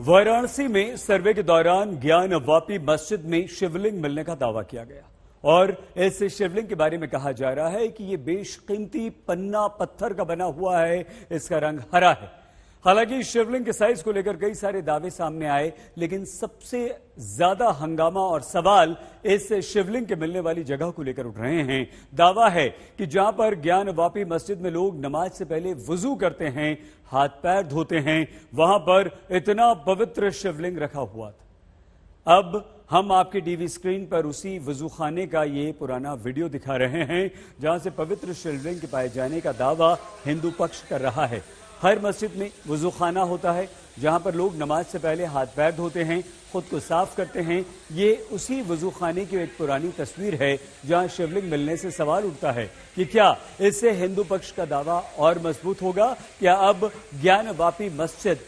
वाराणसी में सर्वे के दौरान ज्ञान वापी मस्जिद में शिवलिंग मिलने का दावा किया गया और इस शिवलिंग के बारे में कहा जा रहा है कि यह बेशकीमती पन्ना पत्थर का बना हुआ है, इसका रंग हरा है। हालांकि शिवलिंग के साइज को लेकर कई सारे दावे सामने आए, लेकिन सबसे ज्यादा हंगामा और सवाल इस शिवलिंग के मिलने वाली जगह को लेकर उठ रहे हैं। दावा है कि जहां पर ज्ञान वापी मस्जिद में लोग नमाज से पहले वुजू करते हैं, हाथ पैर धोते हैं, वहां पर इतना पवित्र शिवलिंग रखा हुआ था। अब हम आपकी टीवी स्क्रीन पर उसी वजूखाने का ये पुराना वीडियो दिखा रहे हैं, जहां से पवित्र शिवलिंग के पाए जाने का दावा हिंदू पक्ष कर रहा है। हर मस्जिद में वजूखाना होता है, जहां पर लोग नमाज से पहले हाथ पैर धोते हैं, खुद को साफ करते हैं। ये उसी वजूखाने की एक पुरानी तस्वीर है, जहां शिवलिंग मिलने से सवाल उठता है कि क्या इससे हिंदू पक्ष का दावा और मजबूत होगा? क्या अब ज्ञान वापी मस्जिद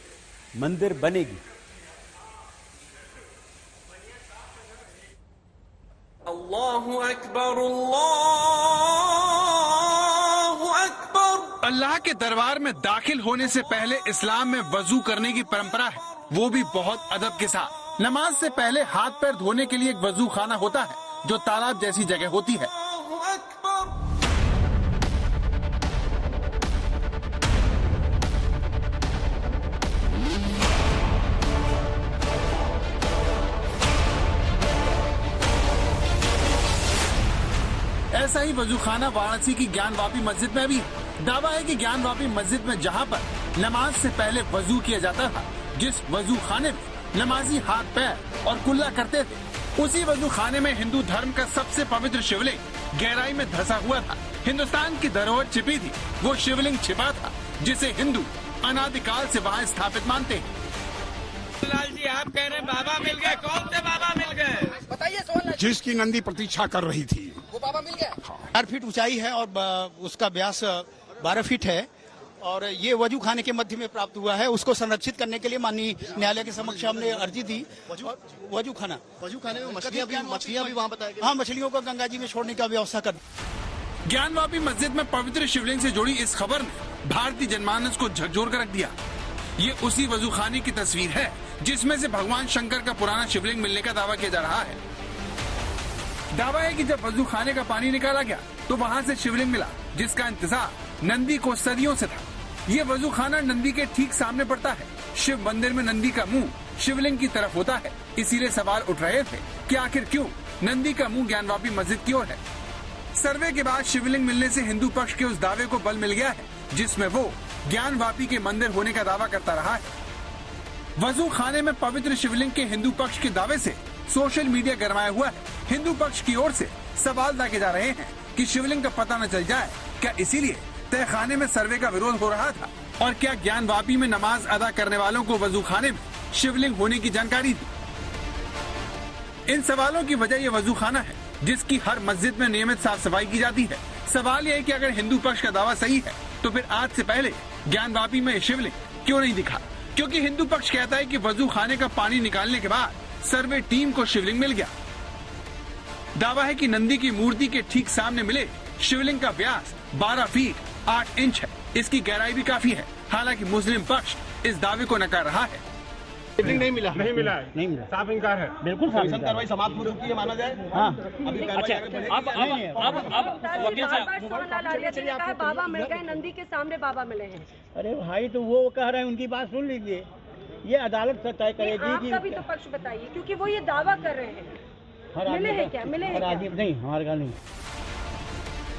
मंदिर बनेगी? अल्लाहु अकबर, अल्लाहु अकबर। अल्लाह के दरबार में दाखिल होने से पहले इस्लाम में वजू करने की परंपरा है, वो भी बहुत अदब के साथ। नमाज से पहले हाथ पैर धोने के लिए एक वजू खाना होता है, जो तालाब जैसी जगह होती है। ऐसा ही वजूखाना वाराणसी की ज्ञान वापी मस्जिद में भी है। दावा है कि ज्ञान वापी मस्जिद में जहां पर नमाज से पहले वजू किया जाता था, जिस वजू खाने में नमाजी हाथ पैर और कुल्ला करते थे, उसी वजू खाने में हिंदू धर्म का सबसे पवित्र शिवलिंग गहराई में धंसा हुआ था। हिंदुस्तान की धरोहर छिपी थी, वो शिवलिंग छिपा था, जिसे हिंदू अनादिकाल से वहाँ स्थापित मानते हैं। लाल जी, आप कह रहे हैं बाबा मिल गए, कौन से बाबा मिल गए बताइए? जिसकी नंदी प्रतीक्षा कर रही थी वो बाबा मिल गया। 4 फीट ऊंचाई है और उसका व्यास 12 फीट है और ये वजू खाने के मध्य में प्राप्त हुआ है। उसको संरक्षित करने के लिए माननीय न्यायालय के समक्ष हमने अर्जी दी। वजू खाने में मछलियां भी वहाँ बताया गया। हाँ, मछलियों को गंगा जी में छोड़ने का व्यवस्था कर। ज्ञान वापी मस्जिद में पवित्र शिवलिंग से जुड़ी इस खबर ने भारतीय जनमानस को झकझोर कर रख दिया। ये उसी वजू खाने की तस्वीर है, जिसमें से भगवान शंकर का पुराना शिवलिंग मिलने का दावा किया जा रहा है। दावा है कि जब वजू खाने का पानी निकाला गया तो वहाँ से शिवलिंग मिला, जिसका इंतजार नंदी को सदियों से था। ये वजू खाना नंदी के ठीक सामने पड़ता है। शिव मंदिर में नंदी का मुंह शिवलिंग की तरफ होता है, इसीलिए सवाल उठ रहे थे कि आखिर क्यों नंदी का मुंह ज्ञान वापी मस्जिद की ओर है। सर्वे के बाद शिवलिंग मिलने से हिंदू पक्ष के उस दावे को बल मिल गया है, जिसमें वो ज्ञान वापी के मंदिर होने का दावा करता रहा है। वजू खाने में पवित्र शिवलिंग के हिंदू पक्ष के दावे से सोशल मीडिया गरमाया हुआ है। हिंदू पक्ष की ओर से सवाल दागे जा रहे हैं कि शिवलिंग का पता न चल जाए, क्या इसीलिए तहखाने में सर्वे का विरोध हो रहा था? और क्या ज्ञान वापी में नमाज अदा करने वालों को वजू खाने में शिवलिंग होने की जानकारी थी? इन सवालों की वजह ये वजू खाना है, जिसकी हर मस्जिद में नियमित साफ सफाई की जाती है। सवाल यह है कि अगर हिंदू पक्ष का दावा सही है, तो फिर आज से पहले ज्ञान वापी में शिवलिंग क्यों नहीं दिखा? क्योंकि हिंदू पक्ष कहता है कि वजू खाने का पानी निकालने के बाद सर्वे टीम को शिवलिंग मिल गया। दावा है कि नंदी की मूर्ति के ठीक सामने मिले शिवलिंग का व्यास 12 फीट 8 इंच है। इसकी गहराई भी काफी है। हालांकि मुस्लिम पक्ष इस दावे को नकार रहा है। शिवलिंग नहीं मिला, नहीं मिला, साफ इंकार है। बिल्कुल कार्रवाई समाप्त हो चुकी है, माना जाए। हाँ, अभी अच्छा, अब वकील साहब बाबा मिल गए, नंदी के सामने बाबा मिले हैं। अरे भाई, तो वो कह रहे हैं, उनकी बात सुन लीजिए। ये अदालत तय करेगी। आपका भी तो पक्ष बताइए, क्योंकि वो ये दावा कर रहे हैं। मिले हैं क्या? मिले हैं क्या? नहीं, हमारे का नहीं।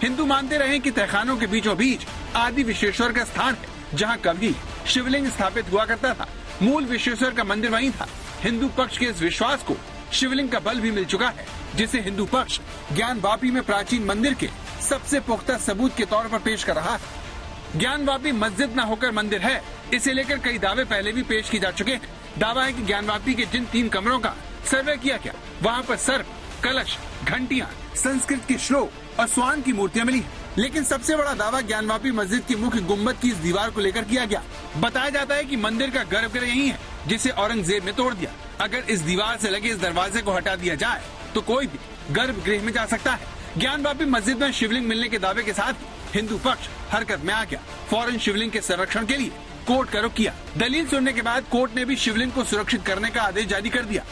हिंदू मानते रहे कि तहखानों के बीचों बीच आदि विश्वेश्वर का स्थान है, जहां कभी शिवलिंग स्थापित हुआ करता था। मूल विश्वेश्वर का मंदिर वहीं था। हिंदू पक्ष के इस विश्वास को शिवलिंग का बल भी मिल चुका है, जिसे हिंदू पक्ष ज्ञान वापी में प्राचीन मंदिर के सबसे पुख्ता सबूत के तौर पर पेश कर रहा है। ज्ञान वापी मस्जिद न होकर मंदिर है, इसे लेकर कई दावे पहले भी पेश किए जा चुके हैं। दावा है कि ज्ञान वापी के जिन 3 कमरों का सर्वे किया गया, वहाँ पर सर्प, कलश, घंटियां, संस्कृत के श्लोक और स्वान की मूर्तियां मिली। लेकिन सबसे बड़ा दावा ज्ञान वापी मस्जिद की मुख्य गुम्बद की इस दीवार को लेकर किया गया। बताया जाता है कि मंदिर का गर्भगृह यही है, जिसे औरंगजेब ने तोड़ दिया। अगर इस दीवार से लगे इस दरवाजे को हटा दिया जाए, तो कोई भी गर्भगृह में जा सकता है। ज्ञान वापी मस्जिद में शिवलिंग मिलने के दावे के साथ हिंदू पक्ष हरकत में आ गया। फौरन शिवलिंग के संरक्षण के लिए कोर्ट का रुख किया। दलील सुनने के बाद कोर्ट ने भी शिवलिंग को सुरक्षित करने का आदेश जारी कर दिया।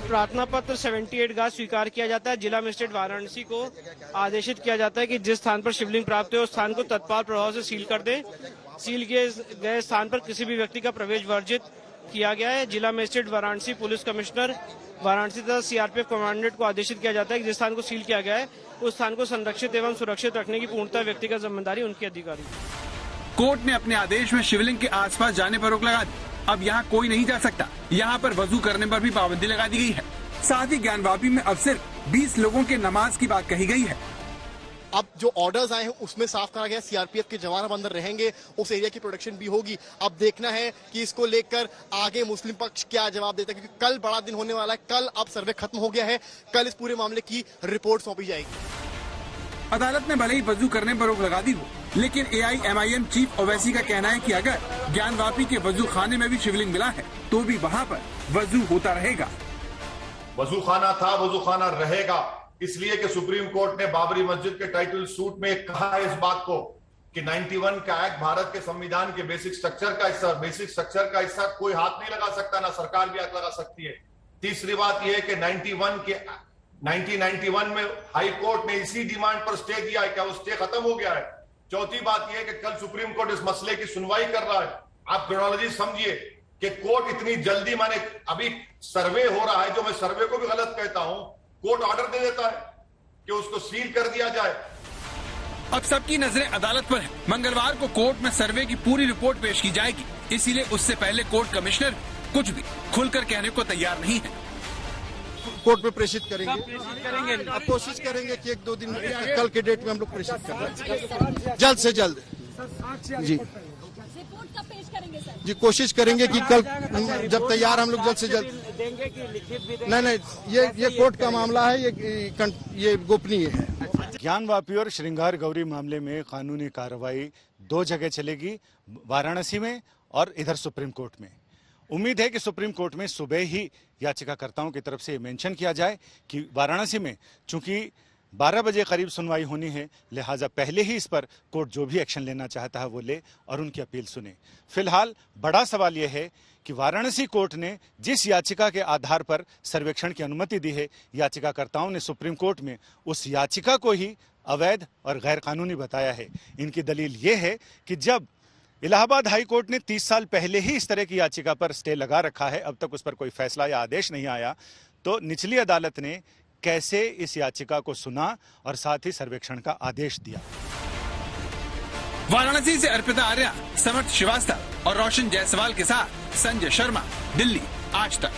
प्रार्थना पत्र 78 गा स्वीकार किया जाता है। जिला मजिस्ट्रेट वाराणसी को आदेशित किया जाता है कि जिस स्थान पर शिवलिंग प्राप्त हो उस स्थान को तत्काल प्रभाव से सील कर दें। सील किए गए स्थान पर किसी भी व्यक्ति का प्रवेश वर्जित किया गया है। जिला magistrate Varanasi, police commissioner Varanasi तथा सीआरपीएफ कमांडेंट को आदेशित किया जाता है कि जिस स्थान को सील किया गया है उस स्थान को संरक्षित एवं सुरक्षित रखने की पूर्णतः व्यक्तिगत जिम्मेदारी उनकी अधिकारी। कोर्ट ने अपने आदेश में शिवलिंग के आसपास जाने पर रोक लगा दी। अब यहाँ कोई नहीं जा सकता। यहाँ पर वजू करने पर भी पाबंदी लगा दी गई है। साथ ही ज्ञानवापी में अब सिर्फ 20 लोगों के नमाज की बात कही गई है। अब जो ऑर्डर्स आए हैं उसमें साफ कहा गया सीआरपीएफ के जवान अब अंदर रहेंगे, उस एरिया की प्रोटेक्शन भी होगी। अब देखना है कि इसको लेकर आगे मुस्लिम पक्ष क्या जवाब देता है, क्योंकि कल बड़ा दिन होने वाला है। कल अब सर्वे खत्म हो गया है, कल इस पूरे मामले की रिपोर्ट सौंपी जाएगी। अदालत ने भले ही वजू करने पर रोक लगा दी हो, लेकिन AIMIM चीफ ओवैसी का कहना है कि अगर ज्ञानवापी के वजू खाने में भी शिवलिंग मिला है तो भी वहाँ पर वजू होता रहेगा। वजू खाना था, वजू खाना रहेगा, इसलिए कि सुप्रीम कोर्ट ने बाबरी मस्जिद के टाइटल सूट में कहा है इस बात को कि 91 का एक्ट भारत के संविधान के बेसिक स्ट्रक्चर का हिस्सा कोई हाथ नहीं लगा सकता, ना सरकार भी हाथ लगा सकती है। तीसरी बात यह है कि 1991 में हाई कोर्ट ने इसी डिमांड पर स्टे दिया है, क्या वो स्टे खत्म हो गया है? चौथी बात यह है कि कल सुप्रीम कोर्ट इस मसले की सुनवाई कर रहा है। आप क्रोनोलॉजी समझिए कि कोर्ट इतनी जल्दी, माने अभी सर्वे हो रहा है, जो मैं सर्वे को भी गलत कहता हूं, कोर्ट ऑर्डर दे देता है कि उसको सील कर दिया जाए। अब सबकी नजरें अदालत पर है। मंगलवार को कोर्ट में सर्वे की पूरी रिपोर्ट पेश की जाएगी, इसीलिए उससे पहले कोर्ट कमिश्नर कुछ भी खुलकर कहने को तैयार नहीं है। कोर्ट में प्रेषित करेंगे। अब कोशिश करेंगे कि 1-2 दिन कल के डेट में हम लोग प्रेषित कर जल्द से जल्द। जी जी, कोशिश करेंगे कि कल जब तैयार हम लोग जल्द से जल्द देंगे कि लिखित भी नहीं, ये कोर्ट का मामला है, ये गोपनीय है। ज्ञानवापी और श्रृंगार गौरी मामले में कानूनी कार्रवाई 2 जगह चलेगी, वाराणसी में और इधर सुप्रीम कोर्ट में। उम्मीद है कि सुप्रीम कोर्ट में सुबह ही याचिकाकर्ताओं की तरफ से मेंशन किया जाए कि वाराणसी में चूंकि 12 बजे करीब सुनवाई होनी है, लिहाजा पहले ही इस पर कोर्ट जो भी एक्शन लेना चाहता है वो ले और उनकी अपील सुने। फिलहाल बड़ा सवाल यह है कि वाराणसी कोर्ट ने जिस याचिका के आधार पर सर्वेक्षण की अनुमति दी है, याचिकाकर्ताओं ने सुप्रीम कोर्ट में उस याचिका को ही अवैध और गैर कानूनी बताया है। इनकी दलील ये है कि जब इलाहाबाद हाई कोर्ट ने 30 साल पहले ही इस तरह की याचिका पर स्टे लगा रखा है, अब तक उस पर कोई फैसला या आदेश नहीं आया, तो निचली अदालत ने कैसे इस याचिका को सुना और साथ ही सर्वेक्षण का आदेश दिया। वाराणसी से अर्पिता आर्या, समर्थ श्रीवास्तव और रोशन जायसवाल के साथ संजय शर्मा, दिल्ली, आज तक।